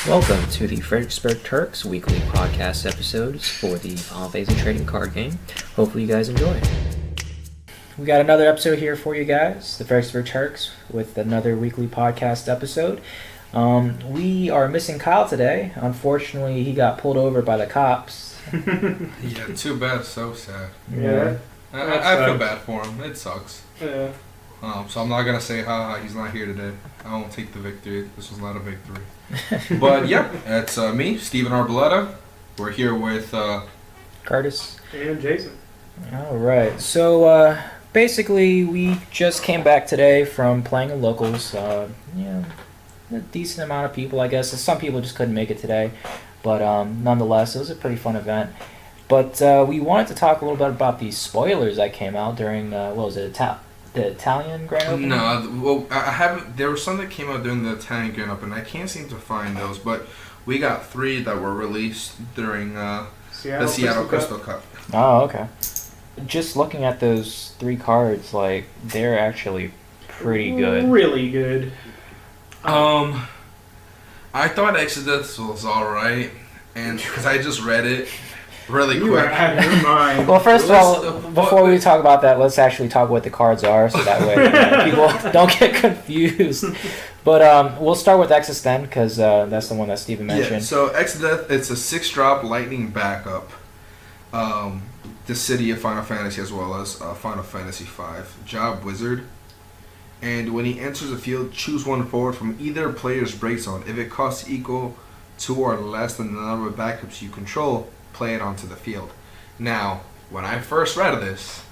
Welcome to the Fredericksburg Turks weekly podcast episodes for the Final Fantasy trading card game. Hopefully you guys enjoy. We got another episode here for you guys, the Fredericksburg Turks, with another weekly podcast episode. We are missing Kyle today. Unfortunately, he got pulled over by the cops. Yeah, too bad. So sad. Yeah. I feel bad for him. It sucks. Yeah. So I'm not gonna say he's not here today. I won't take the victory. This was not a victory. But yeah, it's me, Steven Arboleta. We're here with Curtis. And Jason. All right. So basically, we just came back today from playing in locals. A decent amount of people, I guess. Some people just couldn't make it today, but nonetheless, it was a pretty fun event. But we wanted to talk a little bit about the spoilers that came out during what was it? The Italian Grand Opening? No, well, I haven't. There were some that came out during the Italian Grand Opening. I can't seem to find those, but we got 3 that were released during the Seattle Crystal Cup. Oh, okay. Just looking at those 3 cards, like, they're actually pretty good. Really good. I thought Exodus was alright, and because I just read it really quick. You are out of your mind. Well, first of all, before we talk about that, let's actually talk what the cards are, so that way people don't get confused. But we'll start with Exodus then, because that's the one that Steven mentioned. Yeah, so Exodus, it's a 6-drop lightning backup. The city of Final Fantasy as well as Final Fantasy V. Job Wizard. And when he enters the field, choose one forward from either player's break zone. If it costs equal to or less than the number of backups you control, play it onto the field. Now, when I first read this,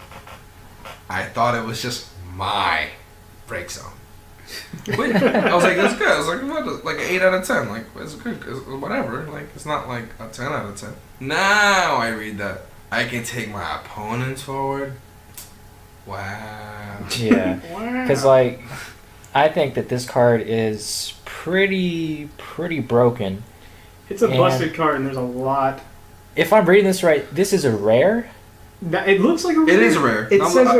I thought it was just my break zone. But I was like, that's good. I was like, what? Like an 8 out of 10. Like, it's good. It's whatever. Like, it's not like a 10 out of 10. Now I read that I can take my opponents forward. Wow. Yeah. Wow. Because, like, I think that this card is pretty broken. It's a busted card, and there's a lot. If I'm reading this right, this is a rare? It looks like a rare. It is a rare. I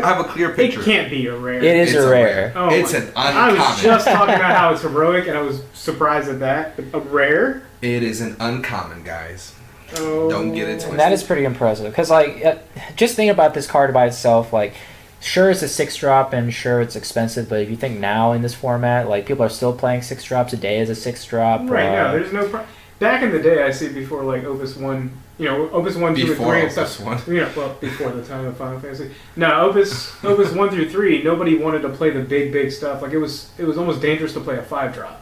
have a clear picture. It can't be a rare. It is a rare. Oh, it's an uncommon. I was just talking about how it's heroic, and I was surprised at that. A rare? It is an uncommon, guys. Oh. Don't get it twisted. And that is pretty impressive. Because, like, just thinking about this card by itself, like, sure it's a 6-drop, and sure it's expensive, but if you think now in this format, like, people are still playing 6-drops a day as a 6-drop. Right now, there's no... Back in the day, I see before, like, Opus 1... Opus 1, 2, and 3 and stuff. Before the time of Final Fantasy. No, Opus 1 through 3, nobody wanted to play the big stuff. Like, it was almost dangerous to play a 5-drop,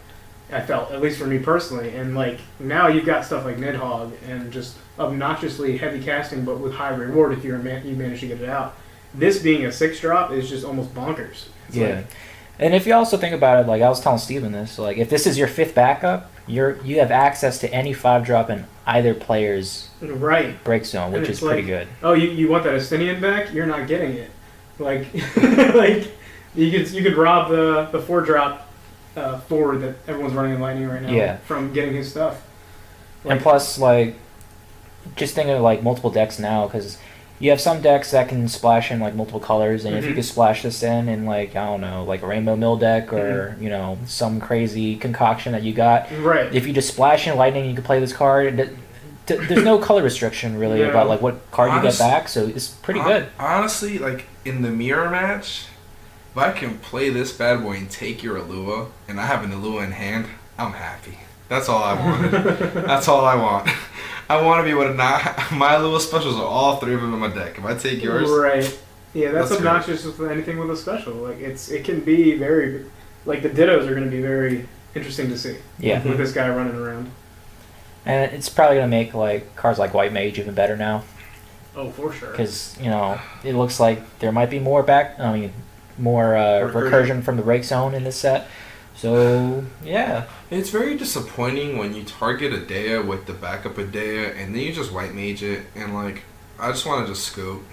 I felt, at least for me personally. And, like, now you've got stuff like Nidhogg and just obnoxiously heavy casting, but with high reward if you manage to get it out. This being a 6-drop is just almost bonkers. It's yeah. And if you also think about it, like, I was telling Steven this, like, if this is your 5th backup, you have access to any 5-drop in either player's break zone, which is pretty good. Oh, you want that Estinian back? You're not getting it. Like, like you could rob the 4-drop forward that everyone's running in Lightning right now from getting his stuff. Like, and plus, like, just think of, like, multiple decks now, because you have some decks that can splash in, like, multiple colors, and if you could splash this in, like, I don't know, like a Rainbow Mill deck or, some crazy concoction that you got. Right. If you just splash in Lightning, you can play this card. There's no color restriction, really, about, like, what card you get back, so it's pretty good. Honestly, like, in the mirror match, if I can play this bad boy and take your Alua, and I have an Alua in hand, I'm happy. That's all I wanted. That's all I want. I want to be able to my little specials are all 3 of them in my deck. If I take yours, right? Yeah, that's obnoxious with anything with a special. Like it can be very, like the Dittos are going to be very interesting to see. Yeah, with this guy running around. And it's probably going to make like cards like White Mage even better now. Oh, for sure. Because it looks like there might be more recursion from the break zone in this set. So, yeah. It's very disappointing when you target a Dea with the backup of Dea, and then you just White Mage it, and, like, I just want to just scoop.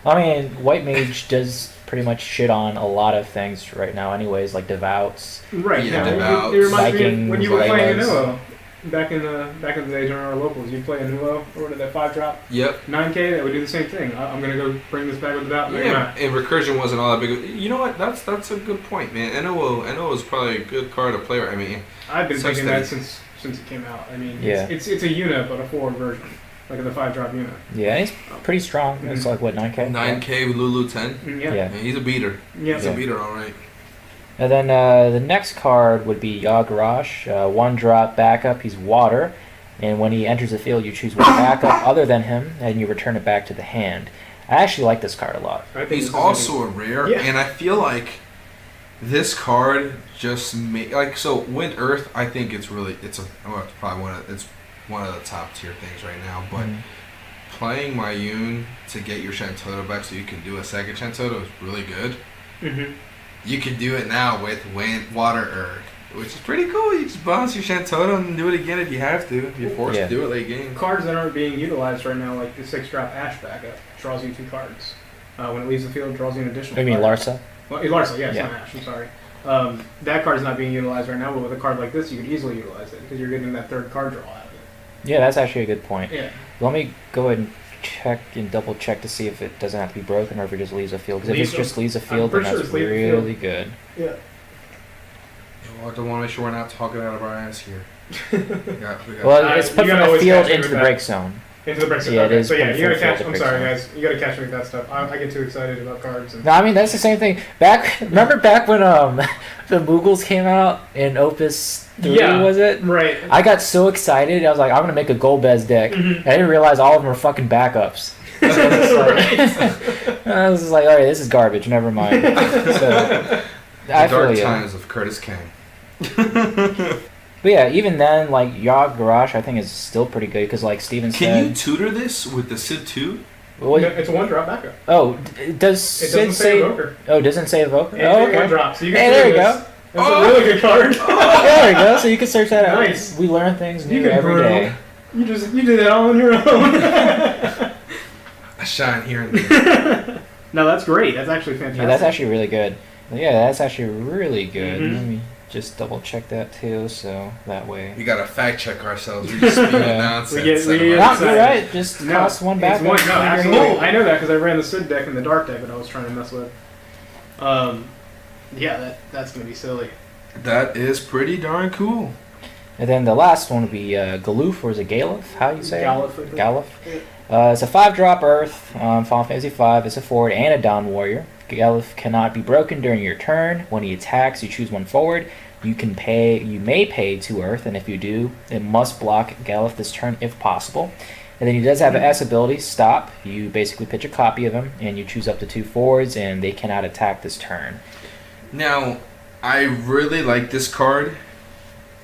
I mean, White Mage does pretty much shit on a lot of things right now anyways, like Devouts. Right, yeah, Devouts. It reminds me of when you were playing Anuo. back in the day during our locals, you play a Nulo or what did that 5-drop? Yep. 9K, that would do the same thing. I'm gonna go bring this back without. Yeah, and recursion wasn't all that big. You know what? That's a good point, man. NO is probably a good card to play. I mean, I've been thinking that since it came out. I mean, it's a unit, but a forward version, like in the 5-drop unit. Yeah, he's pretty strong. It's like what 9K. 9K with Lulu 10. Yeah. Man, he's a beater. Yeah, he's a beater, all right. And then the next card would be Yagarash, 1-drop backup. He's water, and when he enters the field, you choose one backup other than him, and you return it back to the hand. I actually like this card a lot. He's also a rare, and I feel like this card just so Wind Earth. I think it's probably one of the top tier things right now. But playing Mayun to get your Shantoto back so you can do a second Shantoto is really good. Mm-hmm. You can do it now with Wind, Water, Earth, which is pretty cool. You just bounce your Shantoto and do it again if you have to. If you're forced to do it late game. Cards that aren't being utilized right now, like the 6-drop Ash backup, draws you 2 cards. When it leaves the field, it draws you an additional You mean Larsa? Well, Larsa, it's not Ash, I'm sorry. That card's not being utilized right now, but with a card like this, you could easily utilize it because you're getting that 3rd card draw out of it. Yeah, that's actually a good point. Yeah. Let me go ahead and check and double check to see if it doesn't have to be broken or if it just leaves a field. Because if it just leaves a field, then that's really good. Yeah. Well, I don't want to make sure we're not talking out of our ass here. Well, it's put from the field into the break zone. Into the break zone. Yeah, okay. it is. So yeah, you gotta catch. I'm sorry, guys. You gotta catch me with that stuff. I get too excited about cards. No, I mean that's the same thing. Remember back when the Moogles came out in Opus 3, was it? Right. I got so excited. I was like, I'm gonna make a Golbez deck. I didn't realize all of them were fucking backups. So I was just like, all right, this is garbage. Never mind. The dark times of Curtis Kang. But yeah, even then, like Yagarash, I think is still pretty good because, like Steven said, can you tutor this with the Sid 2? Well, it's a 1-drop backup. Oh, does Sid say Evoker? Oh, doesn't say Evoker. Oh, okay. 1-drop. So you can there you go. That's a really good card. There you go. So you can search that out. Nice. We learn things new every day. You do that all on your own. I shine here and there. No, that's great. That's actually fantastic. Yeah, that's actually really good. Yeah, that's actually really good. Let me just double check that too, so that way. We gotta fact check ourselves. We just speak nonsense. You're right. Just cost one back. No, absolutely. I know that because I ran the Sid deck in the dark deck that I was trying to mess with. Yeah, that's gonna be silly. That is pretty darn cool. And then the last one would be Galuf, or is it Galuf? How do you say it? Galuf. It's a 5-drop Earth, Final Fantasy V. It's a forward and a down warrior. Galuf cannot be broken during your turn. When he attacks, you choose one forward. You may pay 2 Earth, and if you do, it must block Galuf this turn if possible. And then he does have an S ability, Stop. You basically pitch a copy of him, and you choose up to 2 forwards, and they cannot attack this turn. Now, I really like this card,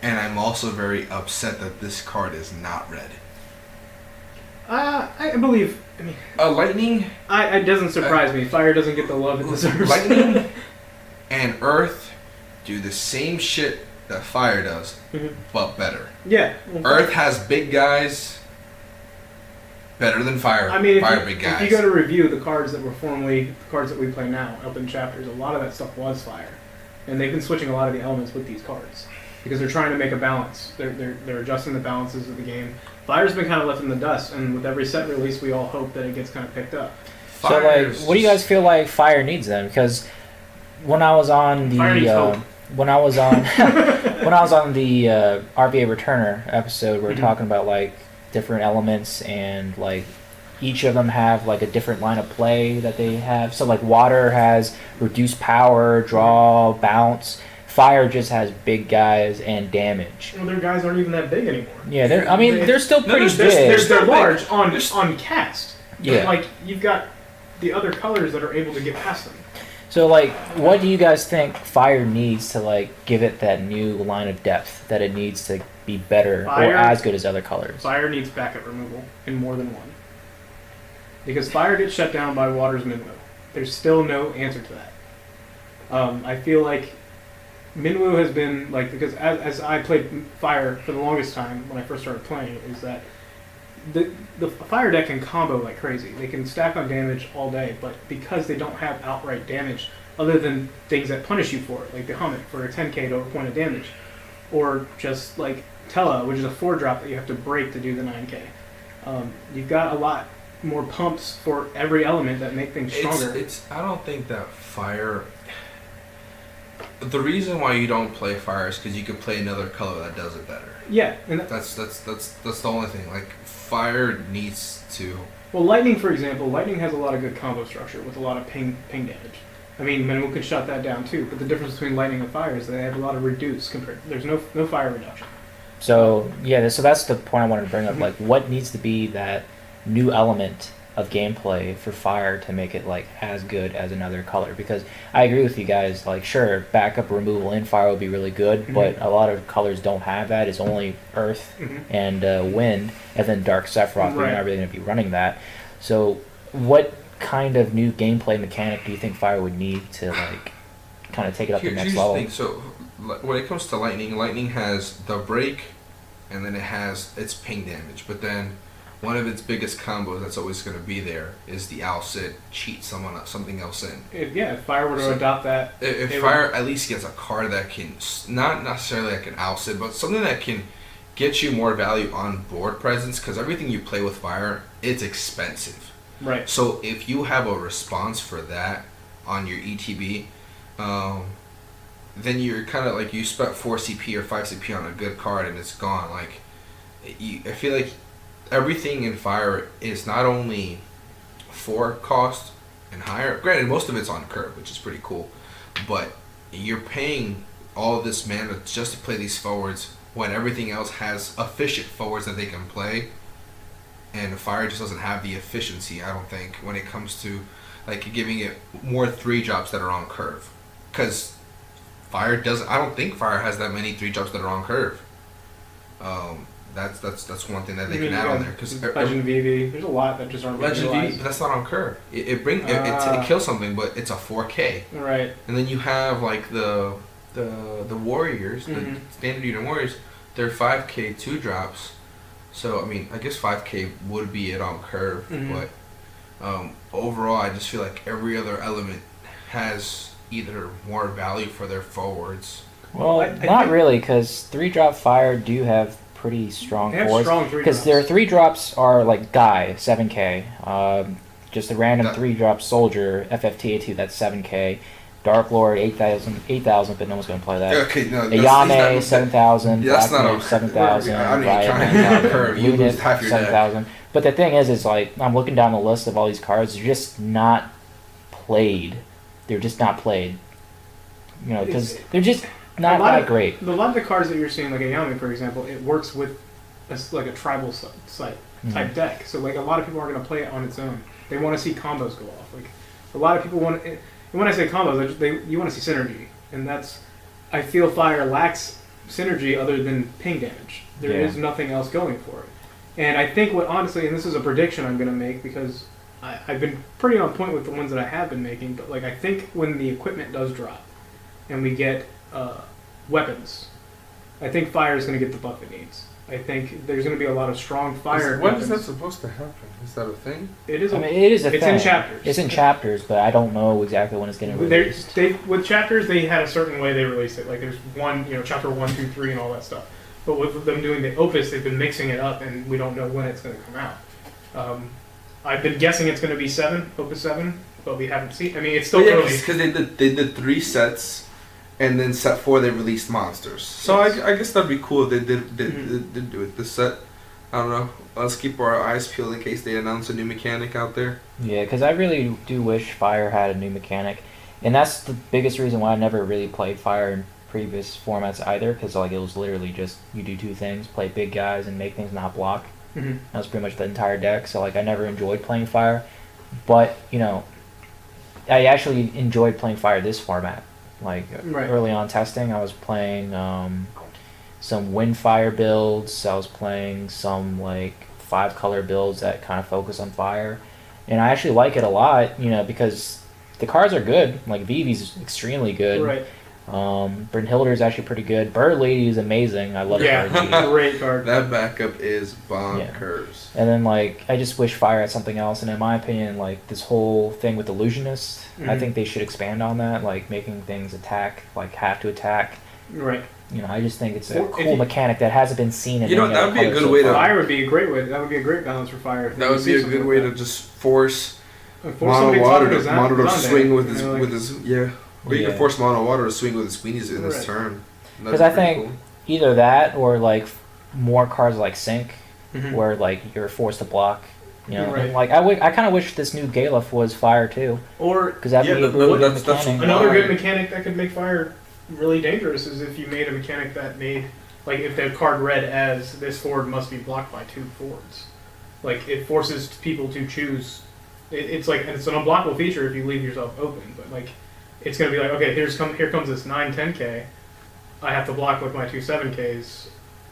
and I'm also very upset that this card is not red. I believe. I mean, lightning. It doesn't surprise me. Fire doesn't get the love it deserves. Lightning and Earth do the same shit that Fire does, but better. Yeah. Earth has big guys better than Fire. I mean, big guys. If you go to review the cards that were formerly the cards that we play now up in chapters, a lot of that stuff was Fire, and they've been switching a lot of the elements with these cards because they're trying to make a balance. They're adjusting the balances of the game. Fire's been kind of left in the dust, and with every set release, we all hope that it gets kind of picked up. So, like, what do you guys feel like Fire needs then? Because when I was on the when I was on the RBA Returner episode, we were talking about like different elements and like each of them have like a different line of play that they have. So like water has reduced power, draw, bounce. Fire just has big guys and damage. Well, their guys aren't even that big anymore. Yeah, they're still pretty big. They're large on cast. Yeah. Like, you've got the other colors that are able to get past them. So, like, what do you guys think Fire needs to, like, give it that new line of depth that it needs to be better or as good as other colors? Fire needs backup removal in more than one. Because Fire gets shut down by Water's Minwu. There's still no answer to that. I feel like Minwu has been, like, because as I played Fire for the longest time when I first started playing, is that the Fire deck can combo like crazy. They can stack on damage all day, but because they don't have outright damage, other than things that punish you for it, like the Hummet for a 10k to a point of damage, or just like Tela, which is a 4-drop that you have to break to do the 9K. You've got a lot more pumps for every element that make things stronger. I don't think that fire. The reason why you don't play fire is because you could play another color that does it better. Yeah, and that's the only thing. Like fire needs to. Well, lightning, for example, lightning has a lot of good combo structure with a lot of ping damage. I mean, Menu could shut that down too, but the difference between lightning and fire is that they have a lot of reduce compared. There's no fire reduction. So yeah, so that's the point I wanted to bring up. Like, what needs to be that new element of gameplay for fire to make it like as good as another color? Because I agree with you guys. Like, sure, backup removal in fire would be really good, but a lot of colors don't have that. It's only earth and wind, and then dark Sephiroth. You're not really going to be running that. So, what kind of new gameplay mechanic do you think fire would need to like kind of take it up to the next level? So, when it comes to lightning has the break, and then it has its ping damage. But then one of its biggest combos that's always going to be there is the Owl Sid cheat something else in. If fire were to adopt that, if fire at least gets a card that can, not necessarily like an Owl Sid, but something that can get you more value on board presence, because everything you play with fire, it's expensive. Right. So if you have a response for that on your ETB, then you're kind of like, you spent 4 CP or 5 CP on a good card and it's gone. Like, I feel like everything in fire is not only 4 cost and higher. Granted, most of it's on curve, which is pretty cool, but you're paying all of this mana just to play these forwards when everything else has efficient forwards that they can play. And fire just doesn't have the efficiency, I don't think, when it comes to like giving it more 3-drops that are on curve. Because fire doesn't. I don't think fire has that many 3-drops that are on curve. That's one thing that they can add on there. Because Legend VV, there's a lot that just aren't Legend VV, but that's not on curve. It kills something, but it's a 4K. Right. And then you have like the warriors, the standard unit warriors. They're 5K 2-drops. So, I mean, I guess 5K would be it on curve, but overall, I just feel like every other element has either more value for their forwards. Well, not really, because 3-drop fire do have pretty strong forwards. Because their 3-drops are like Guy, 7K, just a random 3-drop soldier, FFTCG, that's 7K. Dark Lord 8,000, but no one's gonna play that. Okay, no. Ayame 7,000. That's not on 7,000. I mean, trying to curve. You lose half your 7,000. But the thing is like I'm looking down the list of all these cards. They're just not played. They're just not played. You know, because they're just not that great. A lot of the cards that you're seeing, like Ayame, for example, it works with like a tribal site type deck. So like a lot of people aren't gonna play it on its own. They want to see combos go off. Like a lot of people want. And when I say combos, you want to see synergy, and I feel fire lacks synergy other than ping damage. There is nothing else going for it. And I think honestly, and this is a prediction I'm going to make because I've been pretty on point with the ones that I have been making, but like I think when the equipment does drop and we get weapons, I think fire is going to get the buff it needs. I think there's going to be a lot of strong fire. When is that supposed to happen? Is that a thing? It is. It is a thing. It's in chapters. It's in chapters, but I don't know exactly when it's going to release. With chapters, they had a certain way they released it. Like there's one, chapter 1, 2, 3, and all that stuff. But with them doing the Opus, they've been mixing it up, and we don't know when it's going to come out. I've been guessing it's going to be Opus 7, but we haven't seen. I mean, it's still early. Because they did 3 sets. And then set 4 they released monsters. So I guess that'd be cool if they did do it. This set, I don't know. Let's keep our eyes peeled in case they announce a new mechanic out there. Yeah, because I really do wish Fire had a new mechanic, and that's the biggest reason why I never really played Fire in previous formats either. Because like it was literally just you do 2 things: play big guys and make things not block. That was pretty much the entire deck. So like I never enjoyed playing Fire, but I actually enjoyed playing Fire this format. Like early on testing, I was playing some Windfire builds. I was playing some like 5-color builds that kind of focus on fire, and I actually like it a lot. Because the cards are good. Like Vivi's extremely good. Right. Brynhilder is actually pretty good. Bird Lady is amazing. I love Bird Lady. Great card. That backup is bonkers. And then like I just wish Fire had something else. And in my opinion, like this whole thing with Illusionist, I think they should expand on that, like making things have to attack. Right. I just think it's a Or if cool you- mechanic that hasn't been seen in. You know, any that other would be a color good so way to- far. Fire would be a great way. That would be a great balance for fire. That would be a good way to just force Force Mono somebody Water his to Zonde, swing with you his know, like- with his yeah. Or you Yeah. can force Mono Water to swing with his Queenies in his Right. turn. That'd Because be I pretty think either that or like more cards like Sync, Mhm. where like you're forced to block. Right. And, like I kind of wish this new Galef was fire too, Or because that'd Yeah, be a that- really good that's mechanic. another Why? good mechanic that could make fire really dangerous is if you made a mechanic that made, like, if the card read as this forward must be blocked by 2 forwards. Like, it forces people to choose. It's like, and it's an unblockable feature if you leave yourself open, but like, it's going to be like, okay, here comes this 9-10K. I have to block with my 2 7Ks.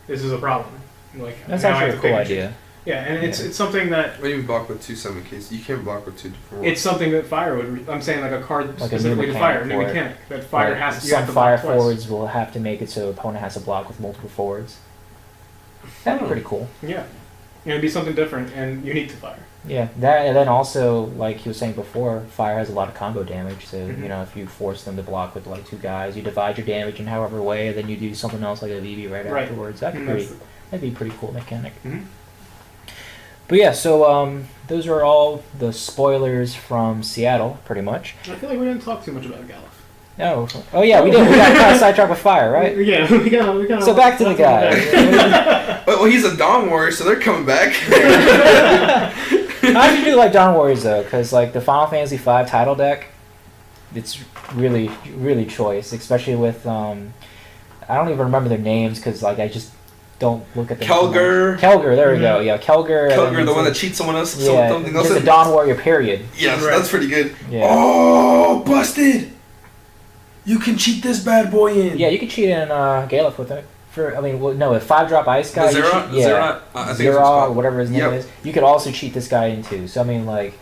This is a problem. Like, That's now I actually have a to cool pick and choose. idea. Yeah, and it's Yeah. it's something that When you block with 2 7Ks, you can't block with 2 different it's something that fire would. I'm saying like a card Like a new specifically to mechanic fire, a new for it. mechanic that fire Like, has to. You some have to fire block twice. forwards will have to make it so opponent has to block with multiple forwards. That'd be pretty cool. Yeah, it'd be something different and unique to fire. Yeah, that and then also like he was saying before, fire has a lot of combo damage. So Mhm. if you force them to block with like 2 guys, you divide your damage in however way, and then you do something else like a VV right Right. afterwards. That'd be And pretty. that's- That'd be a pretty cool mechanic. Mhm. But yeah, so those are all the spoilers from Seattle, pretty much. I feel like we didn't talk too much about Galef. Oh yeah, we did. We got kind of sidetracked with fire, right? Yeah, we got. So back to the guy. Well, he's a Dawn Warrior, so they're coming back. How do you do like Dawn Warriors though? Because like the Final Fantasy V title deck, it's really really choice, especially with I don't even remember their names because like I just don't look at them. Kelger. Kelger, there we go. Yeah, Kelger. and Kelger, then the one some- that cheats someone else. Yeah, Something else. just a Dawn Warrior. Period. Yes, Right. that's pretty good. Yeah. Oh, busted! You can cheat this bad boy in. Yeah, you can cheat in Galef with it. No, a 5-drop ice guy. you Zera? cheat- yeah. Zera? I think it's Zera, called. whatever his name Yep. is. You could also cheat this guy in too. So I mean, like,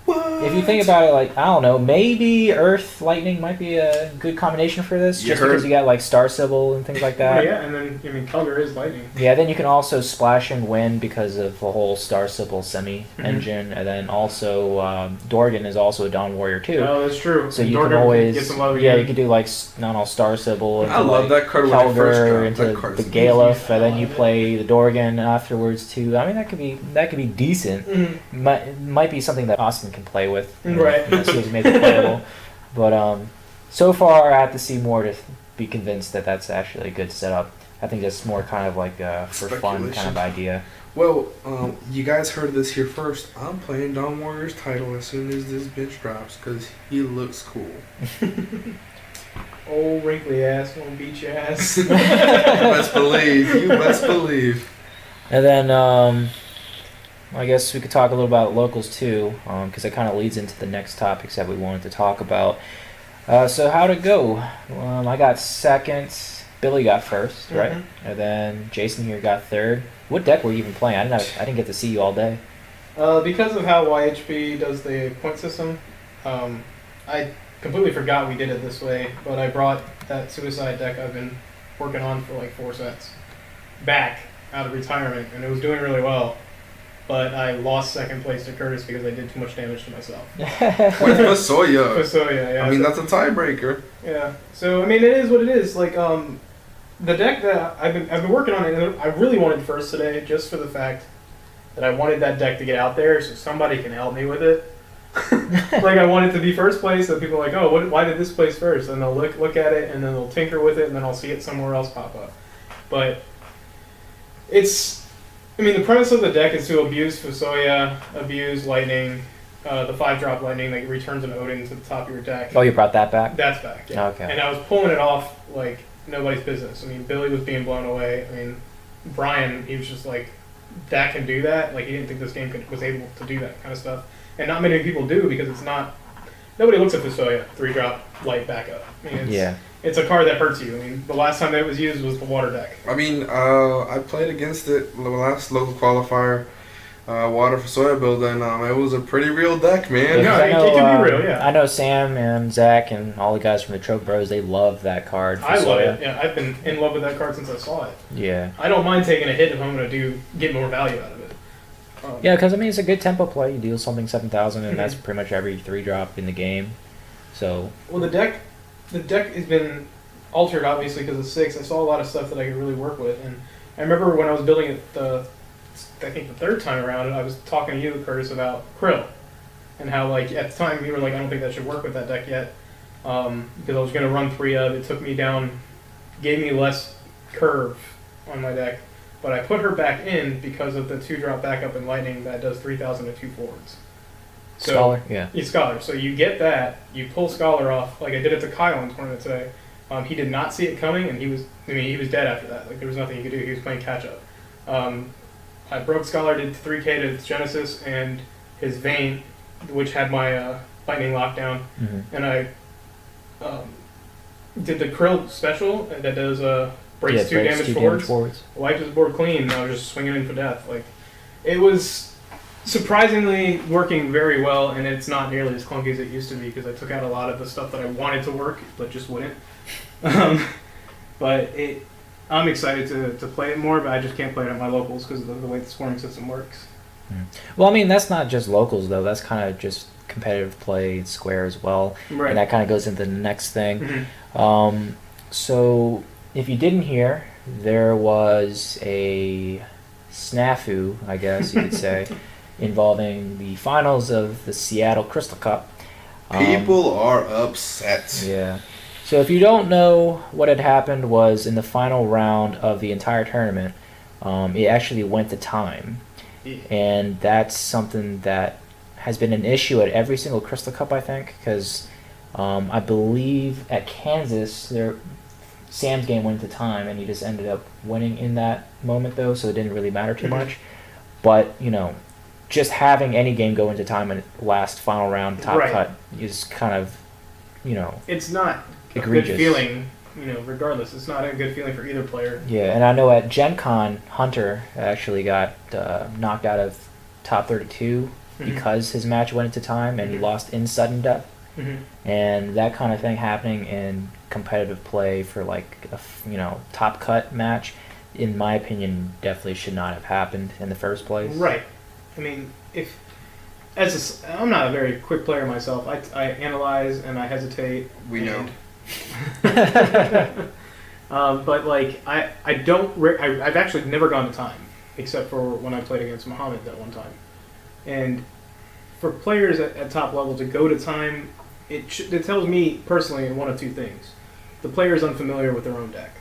What? if you think about it, like, I don't know, maybe Earth Lightning might be a good combination for this, You just heard- because you got like Star Sybil and things like that. Yeah, and then Kelger is lightning. Yeah, then you can also splash and win because of the whole Star Sybil semi engine, and then also Dorgan is also a Dawn Warrior too. Oh, that's true. So And you Dorgan can always, get some love yeah, again. you could do like not all Star Sybil into I love like that card when I first Kelger dropped. into That card the is Galef, and then I you love play the Dorgan afterwards too. I mean, that could be decent. Mhm. Might be something that Austin can play with. Right. See if he makes it playable. But so far, I have to see more to be convinced that that's actually a good setup. I think that's more kind of like a for fun kind of idea. Well, you guys heard this here first. I'm playing Dawn Warrior's title as soon as this bitch drops because he looks cool. Old wrinkly ass won't beat your ass. You best believe. You best believe. And then I guess we could talk a little about locals too, because it kind of leads into the next topics that we wanted to talk about. So how'd it go? I got second. Billy got first, right? Mhm. And then Jason here got third. What deck were you even playing? I didn't get to see you all day. Because of how YHP does the point system, I completely forgot we did it this way, but I brought that suicide deck I've been working on for like 4 sets back out of retirement, and it was doing really well. But I lost second place to Curtis because I did too much damage to myself. With Masoya. So yeah. I mean, that's a tiebreaker. Yeah. So I mean, it is what it is. Like the deck that I've been working on it, and I really wanted first today, just for the fact that I wanted that deck to get out there, so somebody can help me with it. Like I want it to be first place, so people are like, oh, why did this place first? And they'll look at it, and then they'll tinker with it, and then I'll see it somewhere else pop up. But I mean, the premise of the deck is to abuse Fusoya, abuse Lightning, the 5-drop Lightning that returns an Odin to the top of your deck. Oh, you brought that back? That's back, yeah. Okay. And I was pulling it off like nobody's business. I mean, Billy was being blown away. I mean, Brian, he was just like, that can do that? Like, he didn't think this game was able to do that kind of stuff. And not many people do because it's not... Nobody looks at Fusoya, 3-drop light backup. I mean, it's a card that hurts you. I mean, the last time that it was used was the water deck. I mean, I played against it the last local qualifier, Water for Soya build, and it was a pretty real deck, man. Yeah. 'cause I know, it can be real, yeah. I know Sam and Zach and all the guys from the Trope Bros, they love that card. I love Fusoya. it. Yeah, I've been in love with that card since I saw it. Yeah. I don't mind taking a hit if I'm going to get more value out of it. Yeah, because I mean, it's a good tempo play. You deal something 7,000, and that's pretty much every 3-drop in the game. So Well, the deck has been altered, obviously, because of 6. I saw a lot of stuff that I could really work with. And I remember when I was building it I think the 3rd time around, I was talking to you, Curtis, about Krill. And how, like, at the time, you were like, I don't think that should work with that deck yet. Because I was going to run 3 of it. Took me down, gave me less curve on my deck. But I put her back in because of the 2-drop backup in Lightning that does 3,000 to 2 forwards. So, Scholar, yeah. Scholar. So you get that, you pull Scholar off, like I did it to Kyle in tournament today. He did not see it coming, and he was dead after that. Like, there was nothing he could do. He was playing catch-up. I broke Scholar, did 3k to Genesis, and his Vayne, which had my Lightning lockdown, and I did the Krill special that does breaks 2 damage forwards. Wiped his board clean, and I was just swinging in for death. Like, it was surprisingly working very well, and it's not nearly as clunky as it used to be because I took out a lot of the stuff that I wanted to work but just wouldn't. But I'm excited to play it more, but I just can't play it at my locals because of the way the scoring system works. Well, I mean, that's not just locals, though. That's kind of just competitive play Square as well. Right. And that kind of goes into the next thing. So, if you didn't hear, there was a snafu, I guess you could say, involving the finals of the Seattle Crystal Cup. People are upset. Yeah. So if you don't know, what had happened was in the final round of the entire tournament, it actually went to time. And that's something that has been an issue at every single Crystal Cup, I think, because I believe at Kansas, Sam's game went to time, and he just ended up winning in that moment, though, so it didn't really matter too much. But, just having any game go into time and last final round top cut is kind of, it's not egregious. A good feeling, regardless. It's not a good feeling for either player. Yeah, and I know at Gen Con, Hunter actually got knocked out of top 32 because his match went into time and he lost in sudden death. And that kind of thing happening in competitive play for like a top cut match, in my opinion, definitely should not have happened in the first place. Right. I mean, I'm not a very quick player myself. I analyze and I hesitate. We know. But like I've actually never gone to time except for when I played against Muhammad that one time. And for players at top level to go to time, it tells me personally one of two things: the player is unfamiliar with their own deck.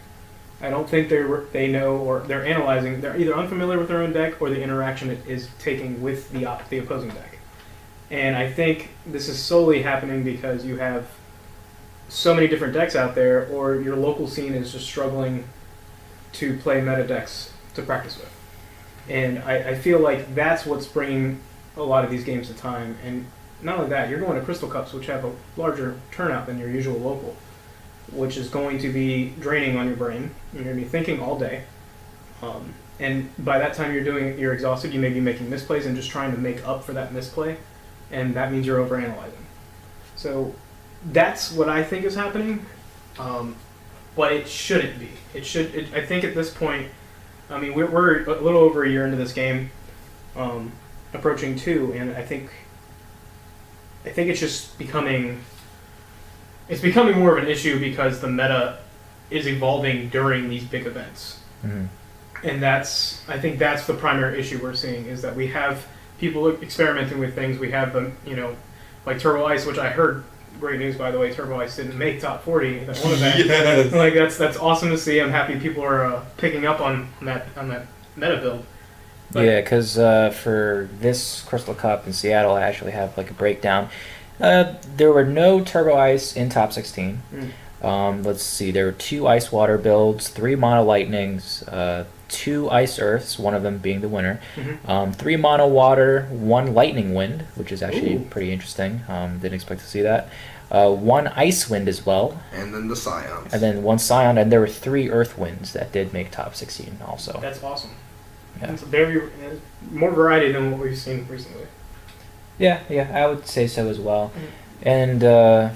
I don't think they know, or they're analyzing. They're either unfamiliar with their own deck or the interaction it is taking with the opposing deck. And I think this is solely happening because you have so many different decks out there, or your local scene is just struggling to play meta decks to practice with. And I feel like that's what's bringing a lot of these games to time. And not only that, you're going to Crystal Cups, which have a larger turnout than your usual local, which is going to be draining on your brain. You're going to be thinking all day. And by that time you're exhausted, you may be making misplays and just trying to make up for that misplay. And that means you're overanalyzing. So that's what I think is happening. But it shouldn't be. I think at this point, I mean, we're a little over a year into this game, approaching 2, and I think it's just becoming more of an issue because the meta is evolving during these big events. And I think that's the primary issue we're seeing, is that we have people experimenting with things. We have them, like Turbo Ice, which I heard, great news by the way, Turbo Ice didn't make top 40 at one event. Yes. Like that's awesome to see. I'm happy people are picking up on that meta build. But yeah, because for this Crystal Cup in Seattle, I actually have like a breakdown. There were no Turbo Ice in top 16. Let's see, there were 2 Ice Water builds, 3 Mono Lightnings, 2 Ice Earths, one of them being the winner, 3 Mono Water, 1 Lightning Wind, which is actually pretty interesting. Didn't expect to see that. 1 Ice Wind as well. And then the Scions. And then 1 Scion, and there were 3 Earth Winds that did make top 16 also. That's awesome. Yeah. It's more variety than what we've seen recently. Yeah, I would say so as well. And, the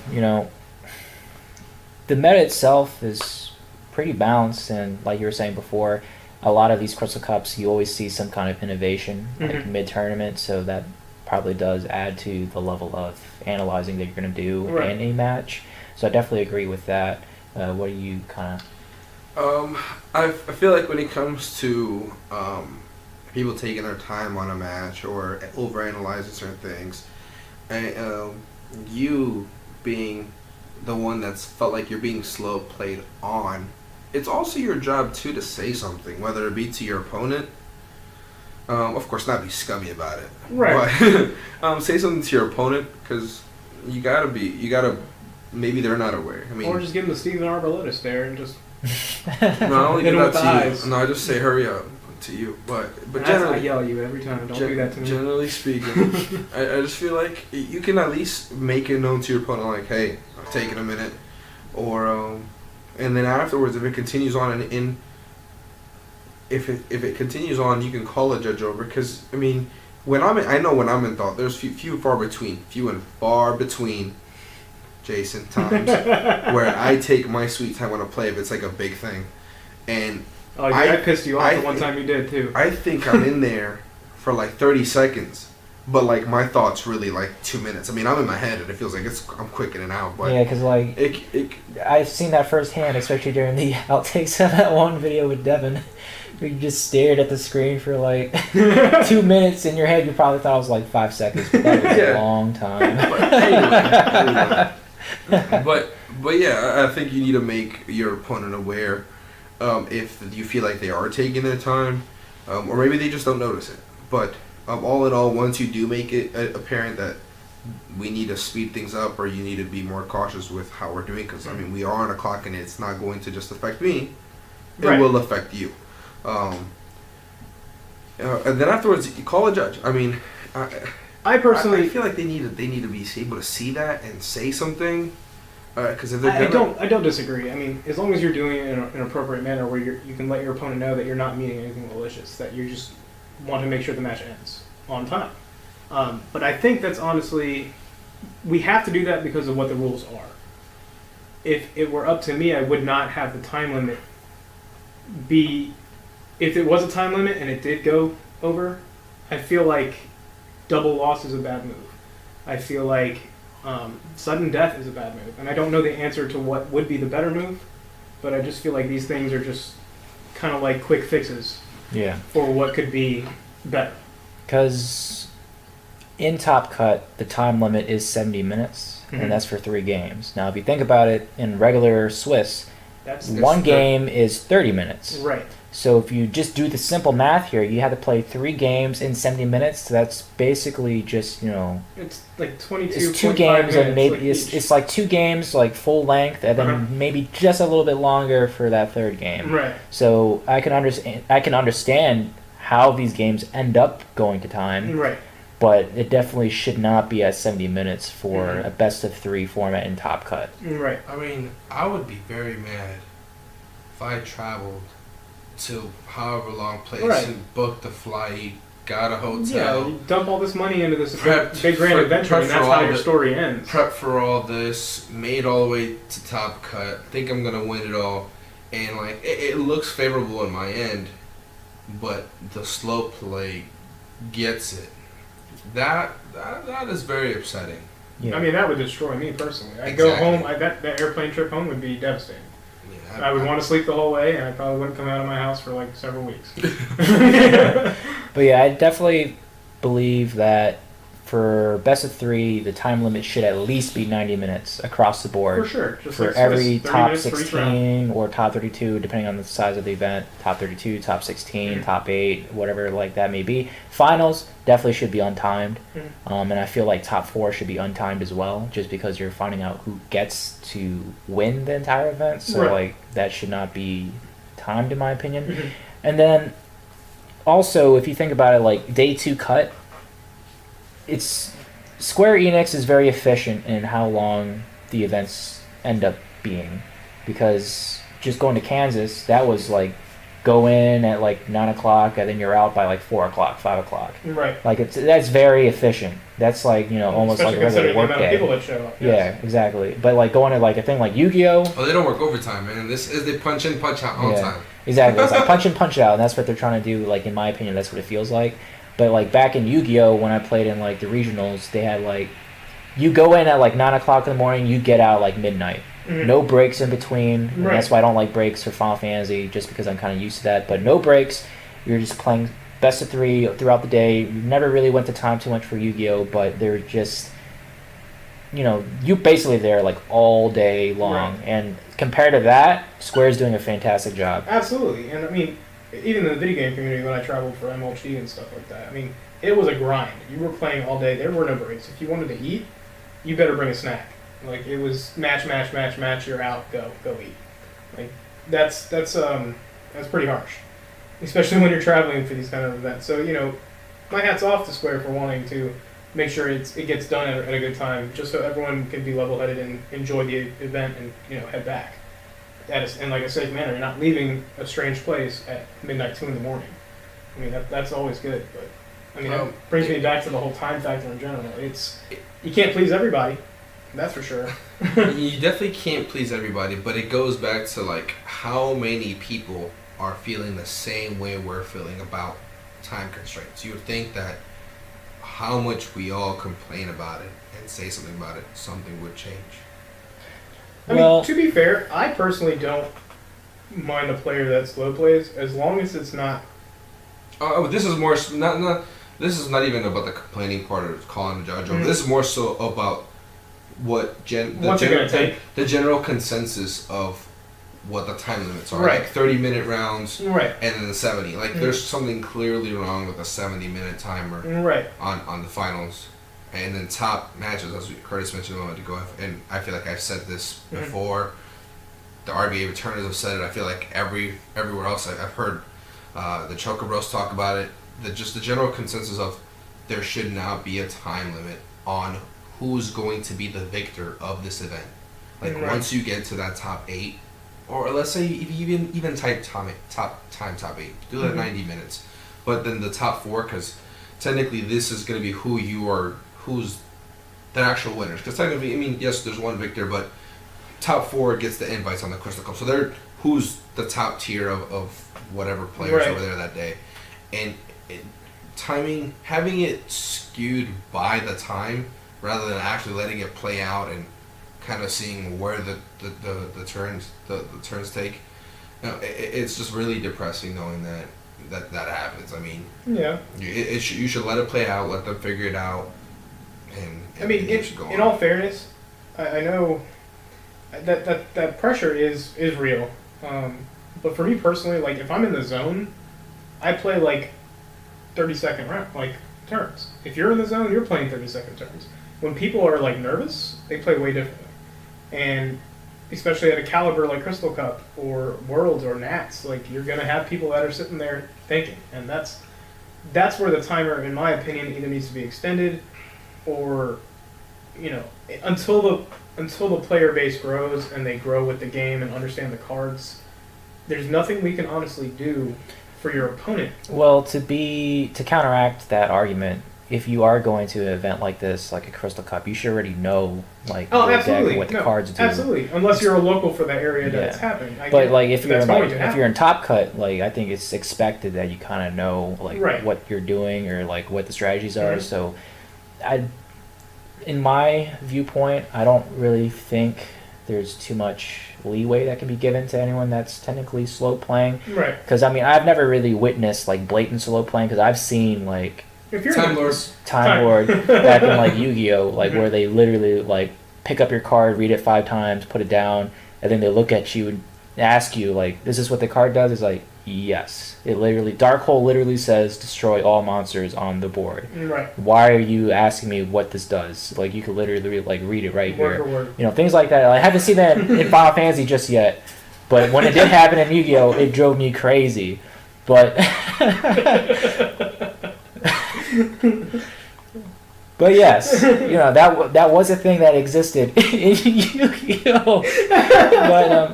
meta itself is pretty balanced, and like you were saying before, a lot of these Crystal Cups, you always see some kind of innovation, like mid-tournament, so that probably does add to the level of analyzing that you're going to do in a match. So I definitely agree with that. What do you kind I feel like when it comes to people taking their time on a match or overanalyzing certain things, and you being the one that's felt like you're being slow played on, it's also your job too to say something, whether it be to your opponent. Of course, not be scummy about it, right? But say something to your opponent, because you gotta. Maybe they're not aware. I mean, or just give them the Stephen Arbor stare and just. No, I only hit do him with that the to you. eyes. No, I just say hurry up to you. But I generally, yell at you every time. Don't do that to me. Generally speaking, I just feel like you can at least make it known to your opponent, like, hey, I'm taking a minute, or and then afterwards, if it continues on if it continues on, you can call a judge over, because I mean, I know when I'm in thought, there's few and far between, Jason, times where I take my sweet time when I play if it's like a big thing, and I pissed you off the one time you did too. I think I'm in there for like 30 seconds, but like my thoughts really like 2 minutes. I mean, I'm in my head and it feels like I'm quick in and out. But yeah, because like I've seen that firsthand, especially during the outtakes of that one video with Devin. You just stared at the screen for like 2 minutes. In your head, you probably thought it was like 5 seconds, but that was a long time. But yeah, I think you need to make your opponent aware if you feel like they are taking their time, or maybe they just don't notice it. But all in all, once you do make it apparent that we need to speed things up, or you need to be more cautious with how we're doing, because I mean, we are on a clock and it's not going to just affect me, it will affect you. And then afterwards, you call a judge. I mean, I personally I feel like they need to be able to see that and say something. Because if they're I don't disagree. I mean, as long as you're doing it in an appropriate manner, where you can let your opponent know that you're not meaning anything malicious, that you just want to make sure the match ends on time. But I think that's honestly, we have to do that because of what the rules are. If it were up to me, I would not have the time limit be. If it was a time limit and it did go over, I feel like double loss is a bad move. I feel like sudden death is a bad move. And I don't know the answer to what would be the better move, but I just feel like these things are just kind of like quick fixes for what could be better. Because in Top Cut, the time limit is 70 minutes, and that's for 3 games. Now, if you think about it, in regular Swiss, one game is 30 minutes. Right. So if you just do the simple math here, you have to play 3 games in 70 minutes. So that's basically just, it's like 22. It's 2 games, and maybe it's like 2 games, like full length, and then maybe just a little bit longer for that 3rd game. Right. So I can understand how these games end up going to time. Right. But it definitely should not be at 70 minutes for a best of 3 format in Top Cut. Right. I mean, I would be very mad if I traveled to however long place and booked a flight, got a hotel. Yeah, you dump all this money into this big grand adventure, and that's how your story ends. Prep for all this, made all the way to Top Cut, think I'm going to win it all, and like it looks favorable on my end, but the slow play gets it. That is very upsetting. Yeah. I mean, that would destroy me personally. I'd go home, that airplane trip home would be devastating. Yeah, I would want to sleep the whole way, and I probably wouldn't come out of my house for like several weeks. But yeah, I definitely believe that for best of 3, the time limit should at least be 90 minutes across the board. For sure. Just for like every top 16 or top 32, depending on the size of the event. Top 32, top 16, top 8, whatever like that may be. Finals definitely should be untimed. And I feel like top 4 should be untimed as well, just because you're finding out who gets to win the entire event. So like that should not be timed, in my opinion. And then also, if you think about it, like day 2 cut, it's Square Enix is very efficient in how long the events end up being, because just going to Kansas, that was like go in at like 9 o'clock and then you're out by like 4 o'clock, 5 o'clock. Right. Like that's very efficient. That's like almost especially like a regular work day. People that show up. Yeah, exactly. But like going to like a thing like Yu-Gi-Oh. Oh, they don't work overtime, man. This is they punch in, punch out all the time. Exactly. It's like punch in, punch out, and that's what they're trying to do. Like in my opinion, that's what it feels like. But like back in Yu-Gi-Oh, when I played in like the regionals, they had like you go in at like 9 o'clock in the morning, you get out like midnight. no breaks in between. And Right. that's why I don't like breaks for Final Fantasy, just because I'm kind of used to that. But no breaks. You're just playing best of 3 throughout the day. You never really went to time too much for Yu-Gi-Oh, but they're just, you basically there like all day long. Right. And compared to that, Square's doing a fantastic job. Absolutely, and I mean, even in the video game community, when I traveled for MLG and stuff like that, I mean, it was a grind. You were playing all day. There were no breaks. If you wanted to eat, you better bring a snack. Like, it was match, you're out, go eat. Like, that's pretty harsh, especially when you're traveling for these kind of events. So, my hat's off to Square for wanting to make sure it gets done at a good time, just so everyone can be level-headed and enjoy the event and, head back. In like a safe manner. You're not leaving a strange place at midnight, 2 in the morning. I mean, that's always good, but I mean, that brings me back to the whole time factor in general. You can't please everybody, that's for sure. You definitely can't please everybody, but it goes back to like how many people are feeling the same way we're feeling about time constraints. You would think that how much we all complain about it and say something about it, something would change. I mean, to be fair, I personally don't mind a player that slow plays as long as it's not. This is more not. This is not even about the complaining part or calling the judge. Mm-hmm. This is more so about what's it gonna take? The general consensus of what the time limits are. Right. Like 30-minute rounds. Right. And then the 70. Like there's something clearly wrong with a 70-minute timer. Right. On the finals. And then top matches, as Curtis mentioned a moment ago, and I feel like I've said this before. The RBA returners have said it. I feel like everywhere else I've heard the Choker Bros talk about it. The general consensus of there should not be a time limit on who's going to be the victor of this event. Like once you get to that top 8, or let's say if you even type top 8, do that 90 minutes. But then the top 4, because technically this is going to be who's the actual winners. Because technically, I mean, yes, there's one victor, but top 4 gets the invites on the Crystal Cup. So who's the top tier of whatever players over there that day. And timing, having it skewed by the time rather than actually letting it play out and kind of seeing where the turns take. It's just really depressing knowing that happens. I mean, yeah, you should let it play out, let them figure it out. And I mean, in all fairness, I know that pressure is real. But for me personally, like if I'm in the zone, I play like 30-second round, like turns. If you're in the zone, you're playing 30-second turns. When people are like nervous, they play way differently. And especially at a caliber like Crystal Cup or Worlds or Nats, like you're gonna have people that are sitting there thinking, and that's where the timer, in my opinion, either needs to be extended or, until the player base grows and they grow with the game and understand the cards, there's nothing we can honestly do for your opponent. Well, to counteract that argument, if you are going to an event like this, like a Crystal Cup, you should already know what the cards do. Absolutely, unless you're a local for the area that it's happening. But like if you're in Top Cut, like I think it's expected that you kind of know what you're doing or like what the strategies are. So, in my viewpoint, I don't really think there's too much leeway that can be given to anyone that's technically slow playing. Right. Because I mean, I've never really witnessed like blatant slow playing because I've seen like Time Lord back in like Yu-Gi-Oh, like where they literally like pick up your card, read it 5 times, put it down, and then they look at you and ask you like, "Is this what the card does?" It's like, yes. It literally, Dark Hole literally says destroy all monsters on the board. Right. Why are you asking me what this does? Like you could literally like read it right word here. For word. Things like that. I haven't seen that in Final Fantasy just yet, but when it did happen in Yu-Gi-Oh, it drove me crazy. But but yes, that was a thing that existed in Yu-Gi-Oh. But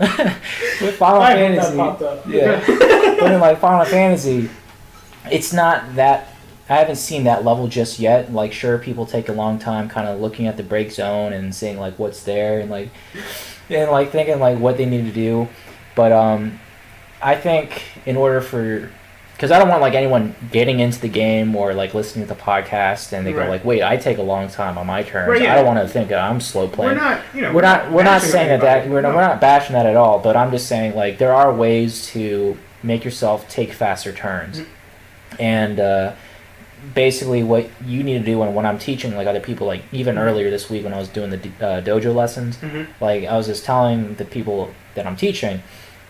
with Final Fantasy, but in like Final Fantasy, it's not that. I haven't seen that level just yet. Like, sure, people take a long time kind of looking at the break zone and seeing like what's there and thinking like what they need to do. But I think in order for because I don't want like anyone getting into the game or like listening to the podcast and they go like, wait, I take a long time on my turns. Right, yeah. I don't want to think that I'm slow playing. We're not saying that we're not bashing that at all. But I'm just saying like there are ways to make yourself take faster turns, and basically what you need to do when I'm teaching like other people, like even earlier this week when I was doing the dojo lessons, like I was just telling the people that I'm teaching,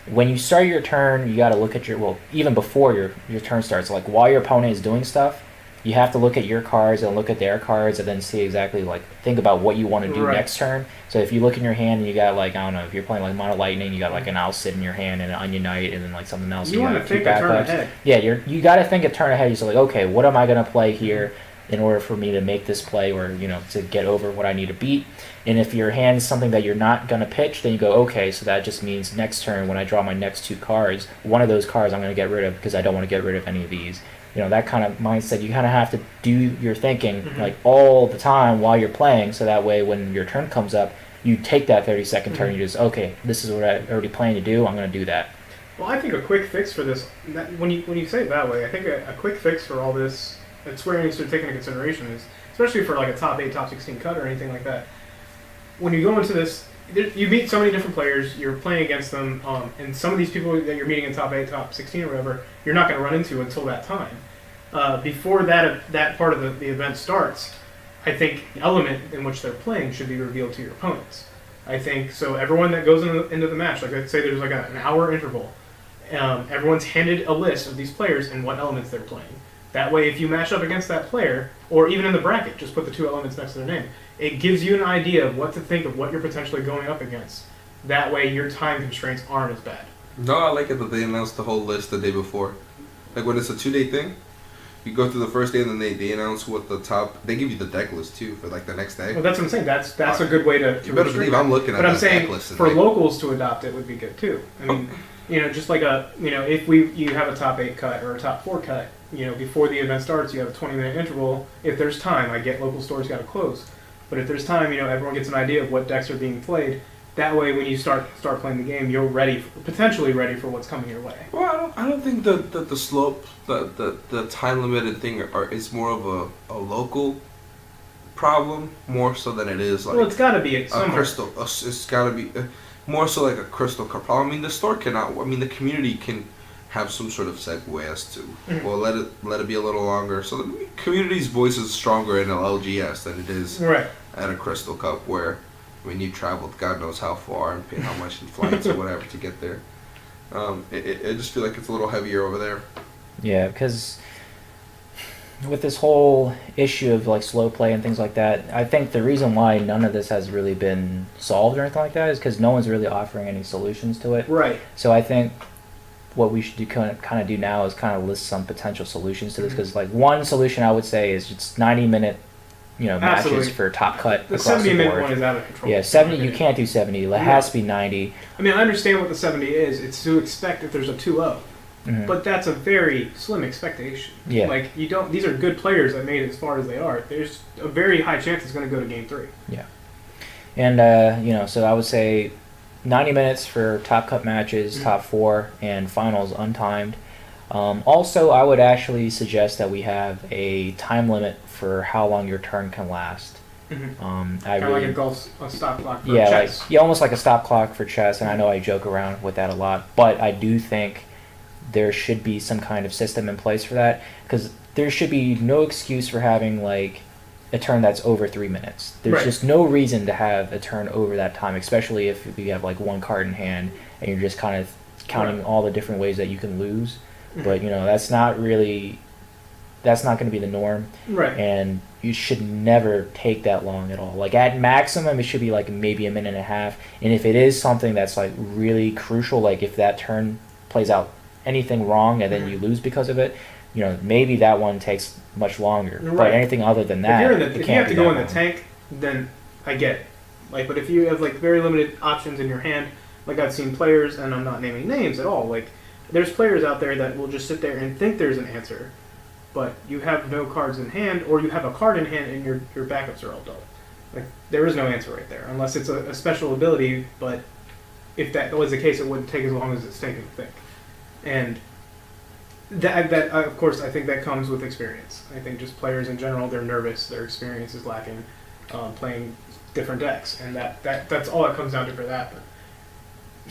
when you start your turn, you got to look at even before your turn starts, like while your opponent is doing stuff, you have to look at your cards and look at their cards and then see exactly, like, think about what you want to do next turn. So if you look in your hand and you got, like, I don't know, if you're playing, like, Mono Lightning, you got, like, an Owl Sit in your hand and an Onion Knight and then, like, something else. You want to think a turn ahead. Yeah, you got to think a turn ahead. You're just like, okay, what am I going to play here in order for me to make this play or, you know, to get over what I need to beat? And if your hand is something that you're not going to pitch, then you go, okay, so that just means next turn when I draw my next two cards, one of those cards I'm going to get rid of because I don't want to get rid of any of these. You know, that kind of mindset, you kind of have to do your thinking like all the time while you're playing, so that way when your turn comes up, you take that 30-second turn, you just, okay, this is what I already planned to do, I'm going to do that. Well, I think a quick fix for this, when you say it that way, I think a quick fix for all this that Square Enix should take into consideration is, especially for like a top 8, top 16 cut or anything like that, when you go into this, you meet so many different players, you're playing against them, and some of these people that you're meeting in top 8, top 16 or whatever, you're not going to run into until that time. Before that part of the event starts, I think the element in which they're playing should be revealed to your opponents. I think, so everyone that goes into the match, like let's say there's like an hour interval, everyone's handed a list of these players and what elements they're playing. That way, if you match up against that player, or even in the bracket, just put the two elements next to their name, it gives you an idea of what to think of what you're potentially going up against. That way, your time constraints aren't as bad. No, I like it that they announced the whole list the day before. Like when it's a 2-day thing, you go through the first day and then they announce what the top. They give you the deck list too for like the next day. Well, that's what I'm saying. That's a good way to. You better believe I'm looking at that deck list. But I'm saying for locals to adopt it would be good too. I mean, you know, just like if you have a top 8 cut or a top 4 cut, you know, before the event starts, you have a 20-minute interval. If there's time, I get local stores got to close. But if there's time, you know, everyone gets an idea of what decks are being played. That way, when you start playing the game, you're potentially ready for what's coming your way. Well, I don't think that the slope, the time limited thing is more of a local problem, more so than it is like. Well, it's got to be a crystal. It's got to be more so like a crystal cup problem. I mean, the store cannot. I mean, the community can have some sort of segue as to well, let it be a little longer. So the community's voice is stronger in an LGS than it is at a crystal cup where. I mean, you traveled God knows how far and paid how much in flights or whatever to get there. I just feel like it's a little heavier over there. Yeah, because with this whole issue of like slow play and things like that, I think the reason why none of this has really been solved or anything like that is because no one's really offering any solutions to it. Right. So I think what we should kind of do now is kind of list some potential solutions to this, because like one solution I would say is just 90-minute matches for top cut the across the board. 70-minute one is out of control. Yeah, 70, you can't do 70. It has to be 90. I mean, I understand what the 70 is. It's to expect if there's a 2-0. But that's a very slim expectation. Yeah. Like, these are good players that made it as far as they are. There's a very high chance it's going to go to game 3. Yeah. And, so I would say 90 minutes for top cut matches, top 4, and finals untimed. Also, I would actually suggest that we have a time limit for how long your turn can last. Kind of like a stop clock for chess. Almost like a stop clock for chess, and I know I joke around with that a lot, but I do think there should be some kind of system in place for that, because there should be no excuse for having like a turn that's over 3 minutes. There's just no reason to have a turn over that time, especially if you have like one card in hand and you're just kind of counting all the different ways that you can lose. But that's not going to be the norm. Right. And you should never take that long at all. Like at maximum, it should be like maybe a minute and a half. And if it is something that's like really crucial, like if that turn plays out anything wrong and then you lose because of it, maybe that one takes much longer. Right. But anything other than that, if you have to go in the tank, then I get it. Like, but if you have like very limited options in your hand, like I've seen players, and I'm not naming names at all, like. There's players out there that will just sit there and think there's an answer, but you have no cards in hand, or you have a card in hand and your backups are all dull. Like, there is no answer right there, unless it's a special ability, but if that was the case, it wouldn't take as long as it's taken to think. And That of course, I think that comes with experience. I think just players in general, they're nervous, their experience is lacking, playing different decks, and that's all it comes down to for that. But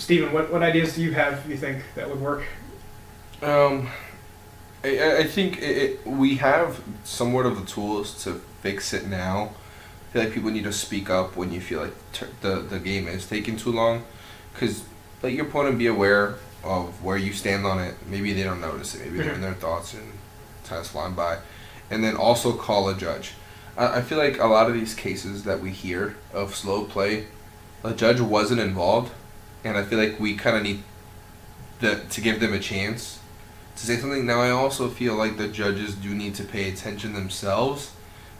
Steven, what ideas do you have, you think, that would work? I think we have somewhat of the tools to fix it now. I feel like people need to speak up when you feel like the game is taking too long, because let your opponent be aware of where you stand on it. Maybe they don't notice it. Maybe they're in their thoughts and time's flying by. And then also call a judge. I feel like a lot of these cases that we hear of slow play, a judge wasn't involved, and I feel like we kind of need to give them a chance to say something. Now I also feel like the judges do need to pay attention themselves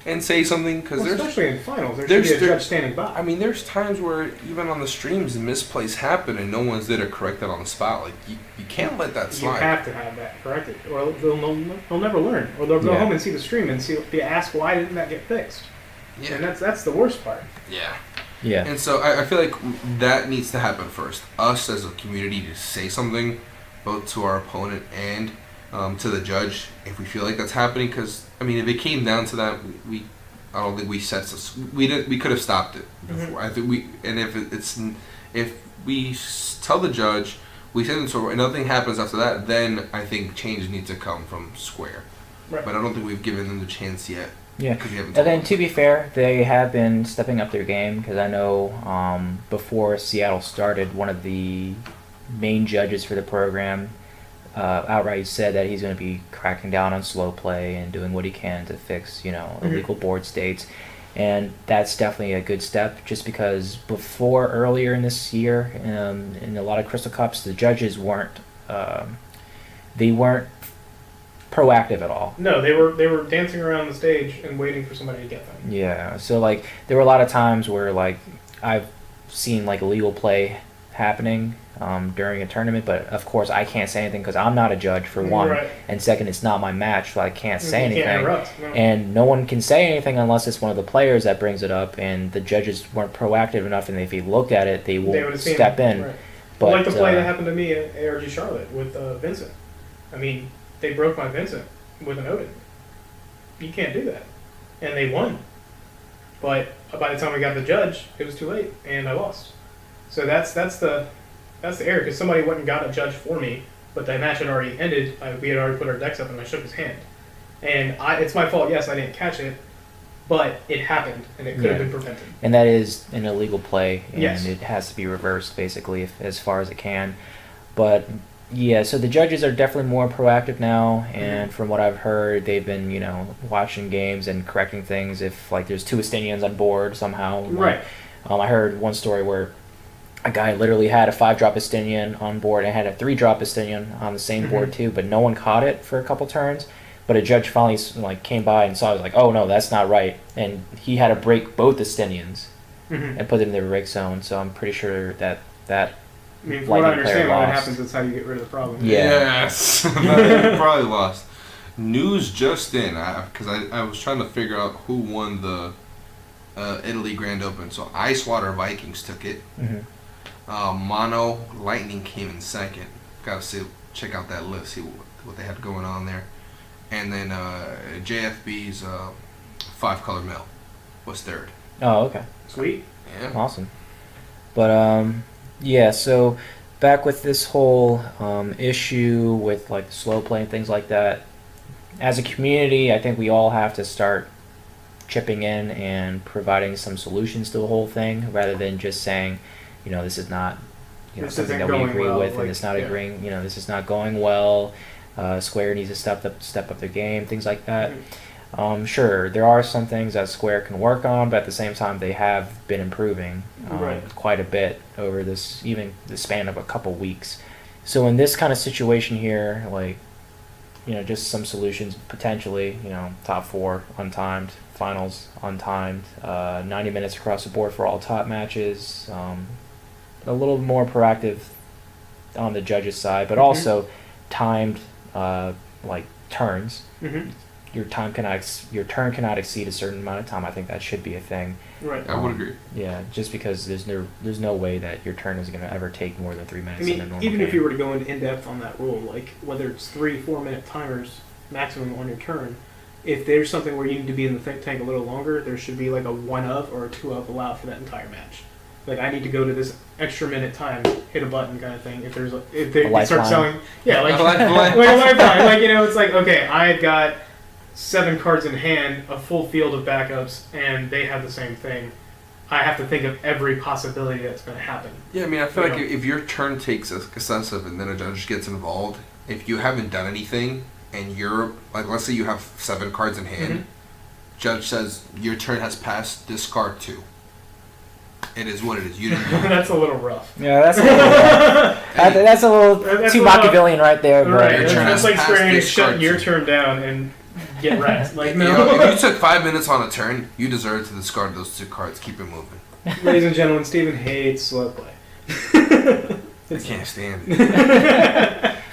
and say something, because especially in finals, there should be a judge standing by. I mean, there's times where even on the streams misplays happen and no one's there to correct it on the spot. Like you can't let that slide. You have to have that corrected, or they'll never learn, or they'll go home and see the stream and be asked why didn't that get fixed. Yeah, and that's the worst part. Yeah. Yeah. And so I feel like that needs to happen first. Us as a community to say something, both to our opponent and to the judge, if we feel like that's happening. Because I mean, if it came down to that, I don't think we we could have stopped it before. I think if we tell the judge, we send it to her, and nothing happens after that, then I think change needs to come from Square. Right. But I don't think we've given them the chance yet. Yeah, and then to be fair, they have been stepping up their game, because I know before Seattle started, one of the main judges for the program outright said that he's going to be cracking down on slow play and doing what he can to fix, illegal board states, and that's definitely a good step. Just because before, earlier in this year, in a lot of Crystal Cups, the judges weren't proactive at all. No, they were dancing around the stage and waiting for somebody to get them. Yeah, so like there were a lot of times where like I've seen like illegal play happening during a tournament, but of course I can't say anything because I'm not a judge, for one, right. And second, it's not my match, so I can't say anything. Can't interrupt, no. And no one can say anything unless it's one of the players that brings it up, and the judges weren't proactive enough, and if you looked at it, they will step in. Right. But like the play that happened to me at ARG Charlotte with Vincent. I mean, they broke my Vincent with an Odin. You can't do that. And they won. But by the time we got the judge, it was too late, and I lost. So that's the error, because somebody went and got a judge for me, but the match had already ended. We had already put our decks up, and I shook his hand. And it's my fault, yes, I didn't catch it, but it happened, and it could have been prevented. And that is an illegal play, and yes. It has to be reversed, basically, as far as it can. But yeah, so the judges are definitely more proactive now, and from what I've heard, they've been, watching games and correcting things if, like, there's two Estinians on board somehow. Right. I heard one story where a guy literally had a 5-drop Estinian on board and had a 3-drop Estinian on the same board too, but no one caught it for a couple turns. But a judge finally came by and saw it, was like, oh no, that's not right, and he had to break both Estinians and put them in the break zone. So I'm pretty sure that. I mean, from what I understand, when it happens, that's how you get rid of the problem. Yeah. Yes, probably lost. News just in, because I was trying to figure out who won the Italy Grand Open. So Icewater Vikings took it. Mono Lightning came in second. Gotta check out that list, see what they had going on there. And then JFB's 5-color mill was third. Oh, okay. Sweet. Yeah. Awesome. But yeah, so back with this whole issue with like slow play and things like that. As a community, I think we all have to start chipping in and providing some solutions to the whole thing, rather than just saying, this is not, something that we agree with, and it's not agreeing, this is not going well. Square needs to step up their game, things like that. Sure, there are some things that Square can work on, but at the same time, they have been improving quite a bit over even the span of a couple weeks. So in this kind of situation here, like, just some solutions potentially, top 4 untimed, finals untimed, 90 minutes across the board for all top matches, a little more proactive on the judges' side, but also timed turns. your turn cannot exceed a certain amount of time. I think that should be a thing. Right. I would agree. Yeah, just because there's no way that your turn is going to ever take more than 3 minutes. I mean, in a normal even game. if you were to go in depth on that rule, like whether it's 3-4 minute timers maximum on your turn, if there's something where you need to be in the think tank a little longer, there should be like a 1 of or a 2 of allowed for that entire match. Like I need to go to this extra minute time, hit a button kind of thing. If they start selling, yeah, like like a lifeline. Like it's like okay, I've got 7 cards in hand, a full field of backups, and they have the same thing. I have to think of every possibility that's going to happen. Yeah, I mean, I feel like if your turn takes excessive and then a judge gets involved, if you haven't done anything and you're like, let's say you have 7 cards in hand, judge says your turn has passed, discard 2. It is what it is. You didn't do it. That's a little rough. Yeah, that's a little, that's a little too Machiavellian right there. But right, that's like Square Enix shutting your turn down and get wrecked. Like no. If you took 5 minutes on a turn, you deserve to discard those 2 cards. Keep it moving. Ladies and gentlemen, Steven hates slow play. I can't stand it.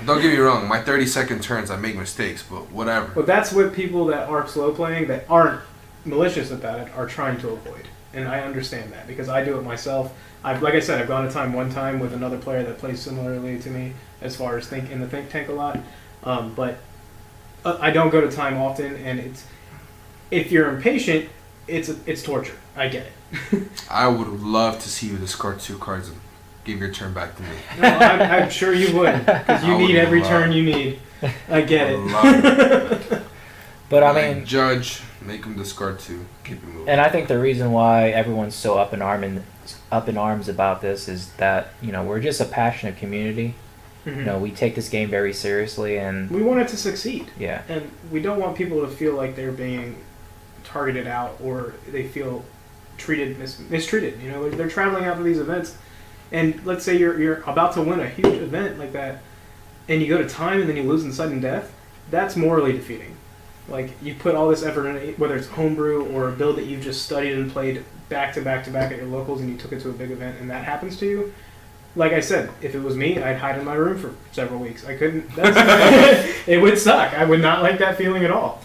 Don't get me wrong, my 30-second turns, I make mistakes, but whatever. But that's what people that are slow playing, that aren't malicious about it, are trying to avoid. And I understand that, because I do it myself. Like I said, I've gone to time one time with another player that plays similarly to me, as far as in the think tank a lot. But I don't go to time often, and if you're impatient, it's torture. I get it. I would love to see you discard 2 cards and give your turn back to me. No, I'm sure you would, because you need every turn you need. I get it. But I mean, judge, make them discard 2. Keep it moving. And I think the reason why everyone's so up in arms about this is that we're just a passionate community. Mm-hmm. We take this game very seriously, and we want it to succeed. Yeah. And we don't want people to feel like they're being targeted out or they feel mistreated. They're traveling out to these events, and let's say you're about to win a huge event like that, and you go to time and then you lose in sudden death. That's morally defeating. Like, you put all this effort in it, whether it's homebrew or a build that you've just studied and played back to back to back at your locals, and you took it to a big event, and that happens to you. Like I said, if it was me, I'd hide in my room for several weeks. I couldn't. It would suck. I would not like that feeling at all.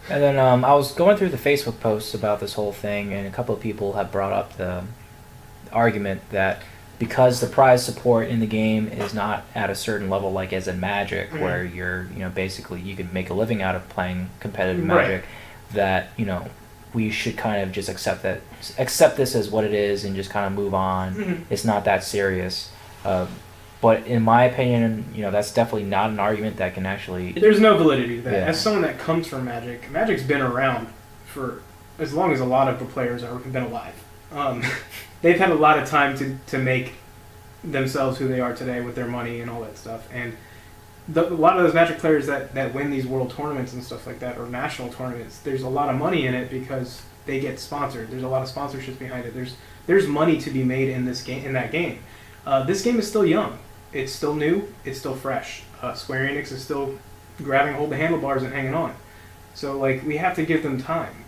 And then I was going through the Facebook posts about this whole thing, and a couple of people have brought up the argument that because the prize support in the game is not at a certain level, like as in Magic, where you're, basically you can make a living out of playing competitive Magic, that, we should kind of just accept this as what it is and just kind of move on. It's not that serious. But in my opinion, that's definitely not an argument that can actually... There's no validity to that. Yeah. As someone that comes from Magic, Magic's been around for as long as a lot of the players have been alive. They've had a lot of time to make themselves who they are today with their money and all that stuff. And a lot of those Magic players that win these world tournaments and stuff like that, or national tournaments, there's a lot of money in it because they get sponsored. There's a lot of sponsorships behind it. There's money to be made in this game. In that game, this game is still young. It's still new. It's still fresh. Square Enix is still grabbing hold of the handlebars and hanging on. So we have to give them time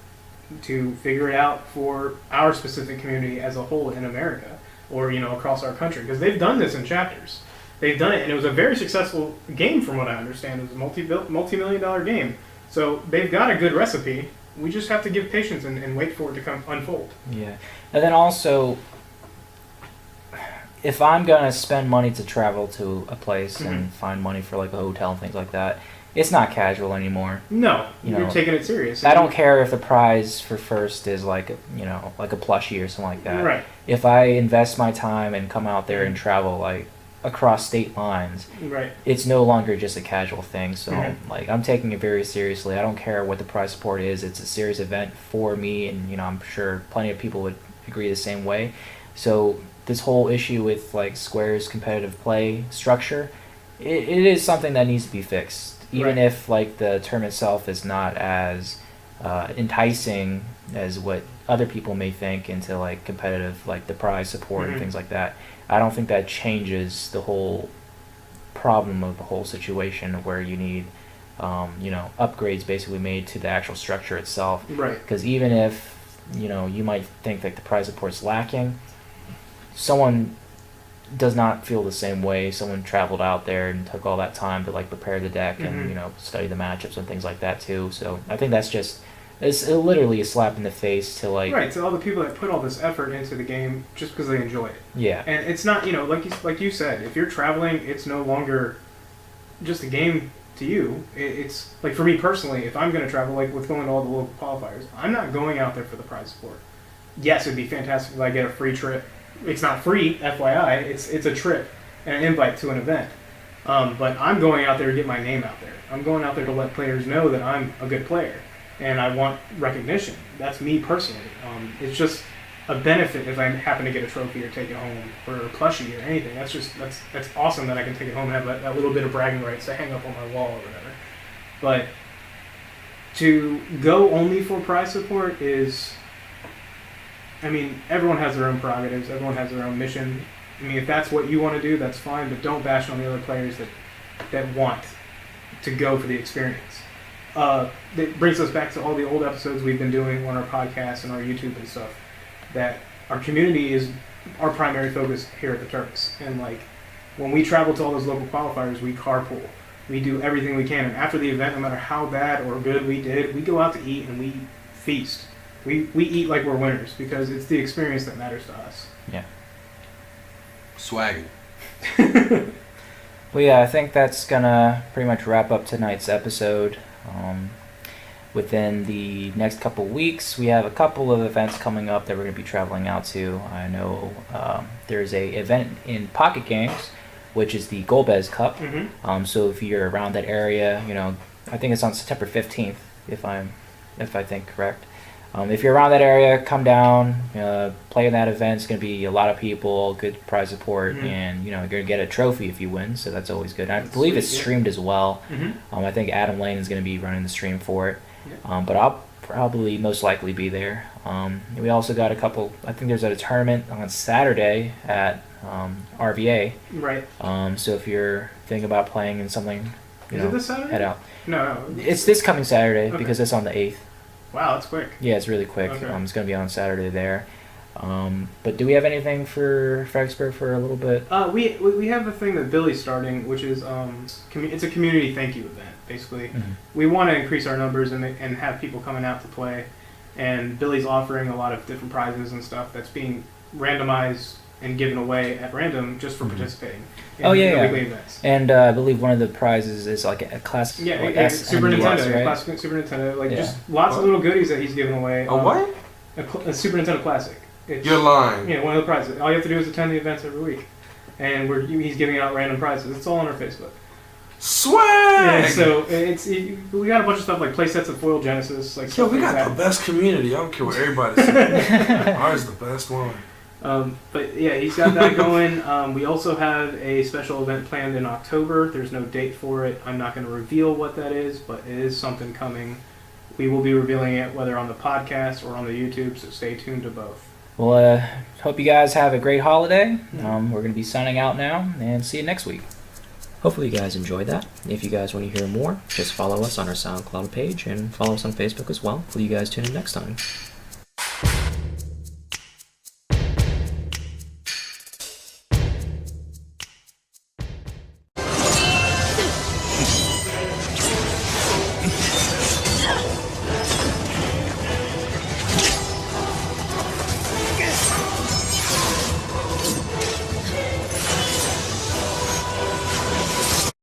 to figure it out for our specific community as a whole in America, or across our country, because they've done this in chapters. They've done it, and it was a very successful game from what I understand. It was a multi-million-dollar game. So they've got a good recipe. We just have to give patience and wait for it to unfold. Yeah. And then also, if I'm going to spend money to travel to a place and find money for a hotel and things like that, it's not casual anymore. No, you're taking it serious. I don't care if the prize for first is like a plushie or something like that. Right. If I invest my time and come out there and travel across state lines, right, it's no longer just a casual thing. So I'm taking it very seriously. I don't care what the prize support is. It's a serious event for me, and I'm sure plenty of people would agree the same way. So this whole issue with Square's competitive play structure, it is something that needs to be fixed. Even if the term itself is not as enticing as what other people may think into competitive, the prize support and things like that. I don't think that changes the whole problem of the whole situation where you need upgrades basically made to the actual structure itself. Right. Because even if you might think that the prize support's lacking, someone does not feel the same way. Someone traveled out there and took all that time to like prepare the deck and study the matchups and things like that too. So I think that's just it's literally a slap in the face to like to all the people that put all this effort into the game just because they enjoy it. Yeah, and it's not like you said, if you're traveling, it's no longer just a game to you. It's like for me personally, if I'm going to travel, like with going to all the local qualifiers, I'm not going out there for the prize support. Yes, it'd be fantastic if I get a free trip. It's not free, FYI. It's a trip and an invite to an event. But I'm going out there to get my name out there. I'm going out there to let players know that I'm a good player, and I want recognition. That's me personally. It's just a benefit if I happen to get a trophy or take it home or a plushie or anything. That's awesome that I can take it home and have that little bit of bragging rights to hang up on my wall or whatever. But to go only for prize support is, I mean, everyone has their own prerogatives. Everyone has their own mission. I mean, if that's what you want to do, that's fine. But don't bash on the other players that want to go for the experience. That brings us back to all the old episodes we've been doing on our podcast and our YouTube and stuff. That our community is our primary focus here at the Turks. And like when we travel to all those local qualifiers, we carpool. We do everything we can. And after the event, no matter how bad or good we did, we go out to eat and we feast. We eat like we're winners because it's the experience that matters to us. Yeah. Swagging. Well, yeah, I think that's gonna pretty much wrap up tonight's episode. Within the next couple weeks, we have a couple of events coming up that we're going to be traveling out to. I know there's a event in Pocket Games, which is the Golbez Cup. So if you're around that area, I think it's on September 15th, if I think correct. If you're around that area, come down, play in that event. It's going to be a lot of people, good prize support, and you're going to get a trophy if you win, so that's always good. And I believe it's streamed as well. I think Adam Lane is going to be running the stream for it, but I'll probably most likely be there. We also got a couple, I think there's a tournament on Saturday at RVA. Right. So if you're thinking about playing in something, is it this Saturday? Head out. No. It's this coming Saturday because it's on the 8th. Wow, that's quick. Yeah, it's really quick. Okay. It's going to be on Saturday there. But do we have anything for Fredericksburg for a little bit? We have a thing that Billy's starting, which is it's a community thank you event, basically. We want to increase our numbers and have people coming out to play. And Billy's offering a lot of different prizes and stuff that's being randomized and given away at random just for participating in weekly events. And I believe one of the prizes is like a classic Super Nintendo, right? classic Super Nintendo, just lots of little goodies that he's giving away. A what? A Super Nintendo Classic. You're lying. Yeah, one of the prizes. All you have to do is attend the events every week, and he's giving out random prizes. It's all on our Facebook. Swag! Yeah, so we got a bunch of stuff like play sets of Foil Genesis. Like we got the best community. I don't care what everybody says. Ours is the best one. But yeah, he's got that going. We also have a special event planned in October. There's no date for it. I'm not going to reveal what that is, but it is something coming. We will be revealing it whether on the podcast or on the YouTube, so stay tuned to both. Well, hope you guys have a great holiday. We're going to be signing out now, and see you next week. Hopefully you guys enjoyed that. If you guys want to hear more, just follow us on our SoundCloud page and follow us on Facebook as well. Will you guys tune in next time?